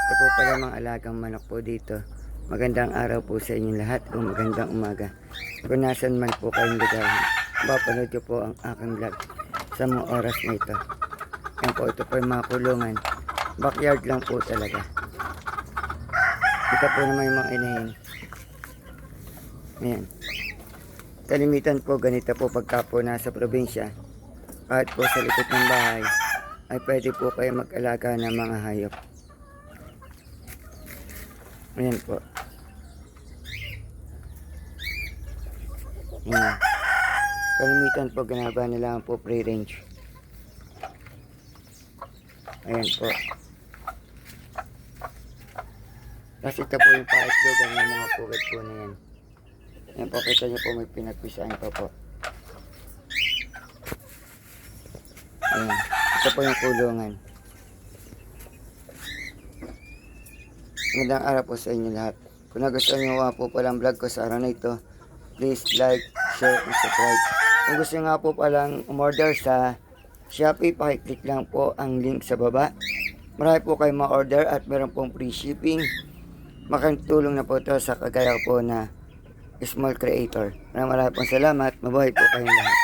Ito po pala mga alagang manok po dito. Magandang araw po sa inyong lahat o magandang umaga. Kung nasan man po kayong lugar, mapanood nyo po ang aking vlog sa mga oras na ito. Yan po, ito po yung mga kulungan. Backyard lang po talaga. Ito po naman yung mga inahin. Ayan. Kalimitan po ganito po pagka po nasa probinsya. Kahit po sa likod ng bahay, ay pwede po kayo mag-alaga ng mga hayop. Ayan po. Ayan. Kalimitan po ginagawa nila po free range. Ayan po. Kasi ito po yung paitlogan ng mga pugad po na yan. Ayan po, kita nyo po may pinagpisaan pa po. Ayan. Ito po yung kulungan. Magandang araw po sa inyo lahat. Kung nagustuhan nyo nga po palang vlog ko sa araw na ito, please like, share, and subscribe. Kung gusto nyo nga po palang umorder sa Shopee, pakiclick lang po ang link sa baba. Marami po kayong ma-order at meron pong free shipping. Makatulong na po ito sa kagaya po na small creator. Maraming pong salamat. Mabuhay po kayong lahat.